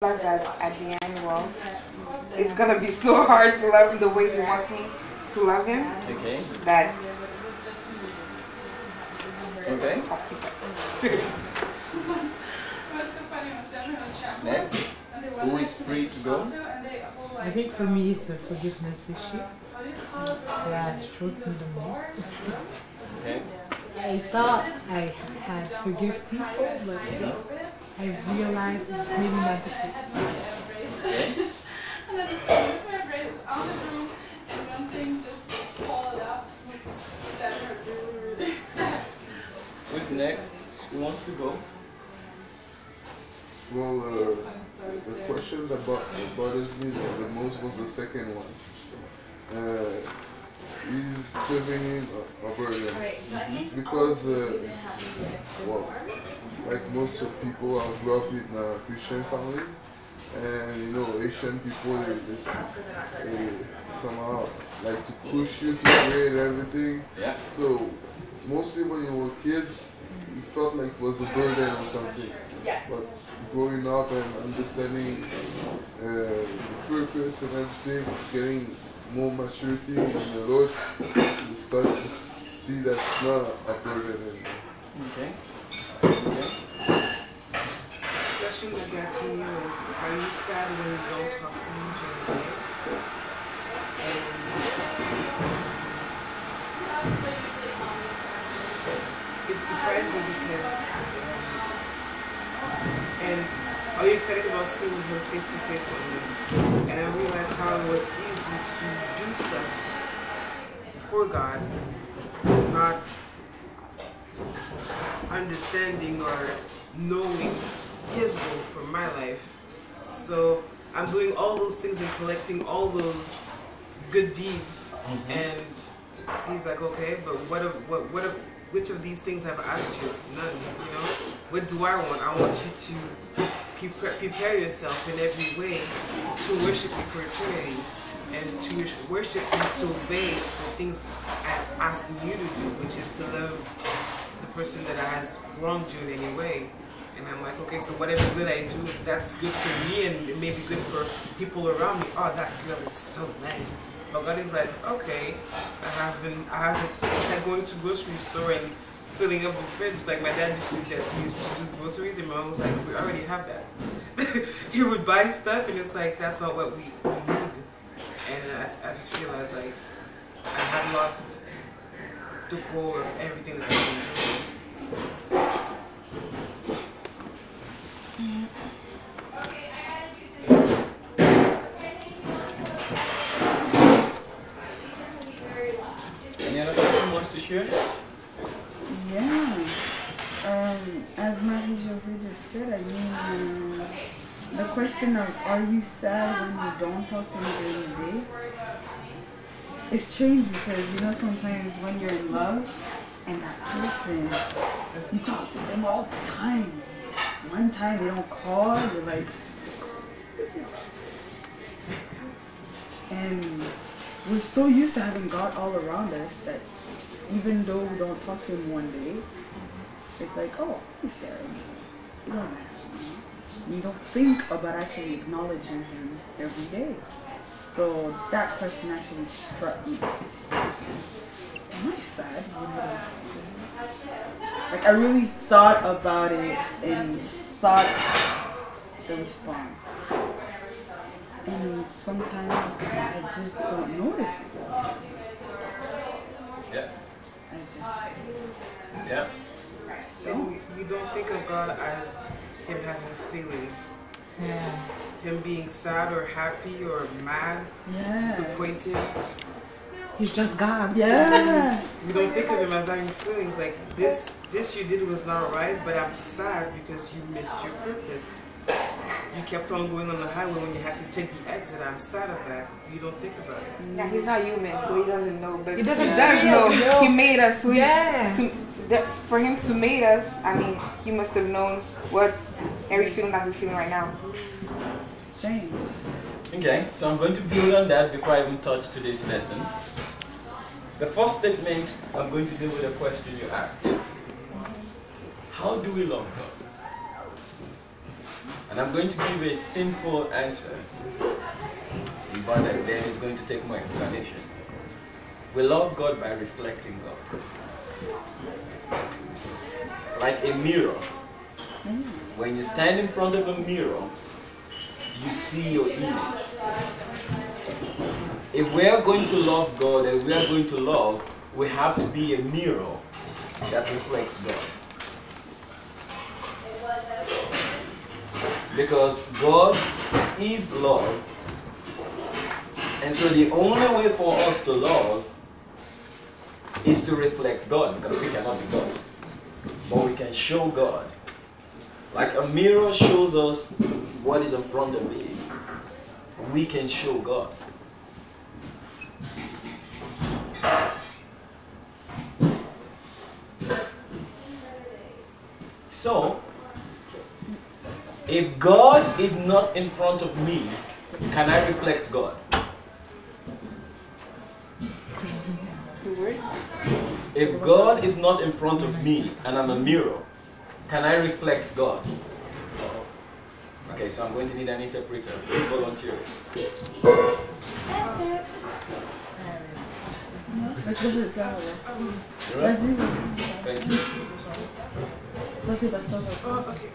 Like that at the end, well, it's gonna be so hard to love him the way he wants me to love him. Okay. That. Okay. Next. Who is free to go? I think for me it's the forgiveness issue that struck me the most. Okay. I thought I had forgiven people, but I realized it's maybe not the case. Okay. Who's next? Who wants to go? Well, the question that bothers me the most was the second one. Is serving him a burden? Because, well, like most of people, I grew up in a Christian family, and you know, Asian people, they somehow like to push you to pray and everything. Yeah. So, mostly when you were kids, you felt like it was a burden or something. But growing up and understanding the purpose and everything, getting more maturity in the Lord, you start to see that's not a burden anymore. Okay. The question that got to me was, are you sad when you don't talk to him during the day? And it surprised me because, and are you excited about seeing him face to face one day? And I realized how it was easy to do stuff for God, not understanding or knowing His goal for my life. So I'm doing all those things and collecting all those good deeds, and He's like, okay, but which of these things have I asked you? None. You know, what do I want? I want you to prepare yourself in every way to worship me for eternity. And to worship is to obey the things I'm asking you to do, which is to love the person that has wronged you in any way. And I'm like, okay, so whatever good I do, that's good for me and it may be good for people around me. Oh, that girl is so nice. But God is like, okay, I haven't, it's like going to grocery store and filling up the fridge. Like my dad used to do groceries, and my mom was like, we already have that. He would buy stuff, and it's like, that's not what we need. And I just realized, like, I had lost the goal of everything that I've been doing. Any other person wants to share? Yeah. As Marie-José just said, I mean, the question of are you sad when you don't talk to him during the day? It's strange because, you know, sometimes when you're in love and that person, you talk to them all the time. One time they don't call, you're like, and we're so used to having God all around us that even though we don't talk to him one day, it's like, oh, he's there. You don't have him. You don't think about actually acknowledging him every day. So that question actually struck me. Am I sad? Like I really thought about it and sought the response. And sometimes I just don't notice it. Yeah. I Yeah. And we don't think of God as Him having feelings. Yeah. Him being sad or happy or mad, disappointed. He's just God. Yeah. We don't think of Him as having feelings like this you did was not right, but I'm sad because you missed your purpose. You kept on going on the highway when you had to take the exit. I'm sad of that. You don't think about that. Yeah, he's not human, so he doesn't know. But He doesn't know. know. He made us. So For Him to make us, I mean, He must have known what every feeling that we're feeling right now. Strange. Okay, so I'm going to build on that before I even touch today's lesson. The first statement I'm going to deal with a question you asked is, how do we love God? And And I'm going to give a simple answer, but then it's going to take more explanation. We love God by reflecting God. Like a mirror. When you stand in front of a mirror, you see your image. If we are going to love God and we are going to love, we have to be a mirror that reflects God. Because God is love, and so the only way for us to love is to reflect God, because we cannot be God. But we can show God. Like a mirror shows us what is in front of it. We can show God. So, if God is not in front of me, can I reflect God? If God is not in front of me and I'm a mirror, can I reflect God? Okay, so I'm going to need an interpreter. Please volunteer. Thank you. Oh, okay.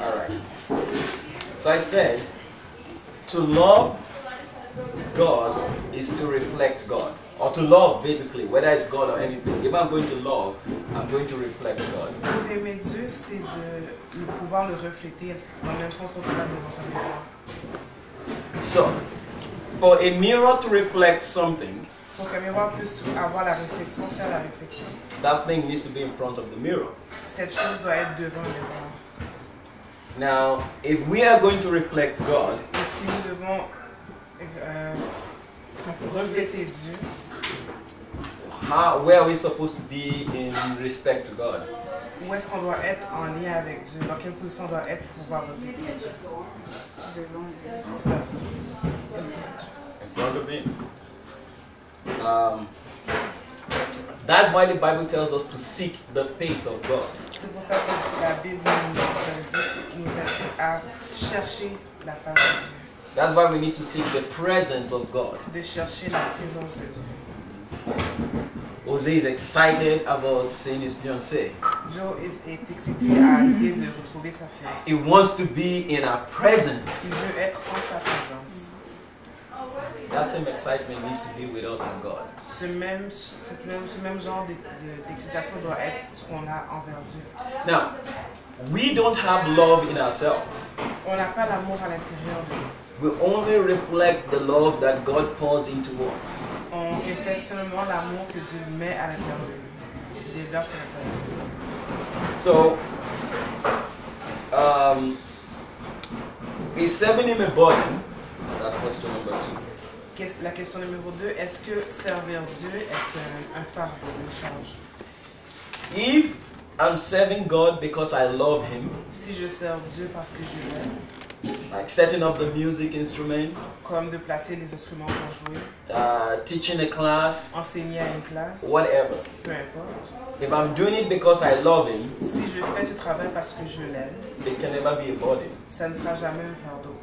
All right. So I said, to love God is to reflect God. Or to love, basically, whether it's God or anything. If I'm going to love, I'm going to reflect God. Pour aimer Dieu, c'est de pouvoir le refléter dans le même sens qu'on se regarde devant son miroir. So, for a mirror to reflect something, Pour qu'un miroir puisse avoir la réflexion, faire la réflexion, that thing needs to be in front of the mirror. cette chose doit être devant le miroir. Now, if we are going to reflect God, Et si nous devons refléter Dieu, where are we supposed to be in respect to God? où est-ce qu'on doit être en lien avec Dieu? Dans quelle position on doit être pour pouvoir refléter Dieu? In front of Him. That's why the Bible tells us to seek the face of God. C'est pour ça que la Bible nous incite à chercher la face de Dieu. That's why we need to seek the presence of God. De chercher la présence de Dieu. Jose is excited about seeing his fiancée. Joe est excité à l'idée de retrouver sa fiancée. He wants to be in our presence. Il veut être en sa présence. That same excitement needs to be with us in God. Ce même genre d'excitation doit être ce qu'on a envers Dieu. Now, we don't have love in ourselves. On n'a pas l'amour à l'intérieur de nous. We only reflect the love that God pours into us. On reflète seulement l'amour que Dieu met à l'intérieur de nous, déverse à l'intérieur de nous. So, is serving Him a burden? That's question number 2. La question numéro 2, est-ce que servir Dieu est un fardeau, une charge? If I'm serving God because I love Him, Si je sers Dieu parce que je l'aime, like setting up the music instruments, comme de placer les instruments pour jouer, teaching a class, enseigner à une classe, whatever. peu importe. If I'm doing it because I love Him, Si je fais ce travail parce que je l'aime, it can never be a burden. ça ne sera jamais un fardeau.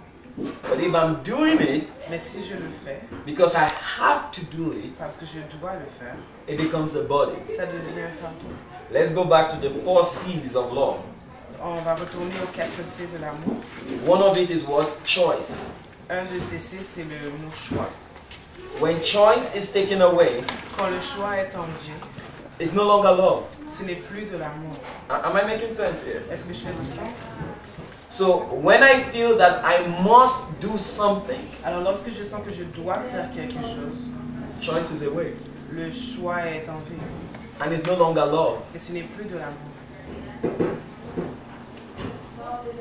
But if I'm doing it Mais si je le fais because I have to do it, parce que je dois le faire, it becomes a burden. ça devient un fardeau. Let's go back to the 4 C's of love. On va retourner aux 4 C de l'amour. One of it is what? Choice. Un de ces C, c'est le mot choix. When choice is taken away, Quand le choix est enlevé, it's no longer love. ce n'est plus de l'amour. Am I making sense here? Est-ce que je fais du sens? So when I feel that I must do something, Alors lorsque je sens que je dois faire quelque chose, choice is away. le choix est enlevé. And it's no longer love. Et ce n'est plus de l'amour.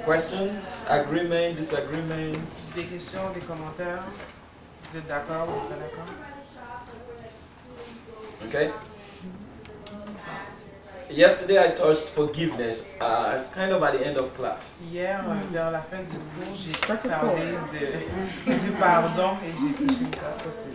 Questions? Agreement? Disagreement? Des questions, des commentaires? Vous êtes d'accord, vous n'êtes pas d'accord? Okay? yesterday I touched forgiveness, kind of at the end of class. Hier, vers la fin du cours, j'ai parlé du pardon et j'ai touché une corde. Ça, c'est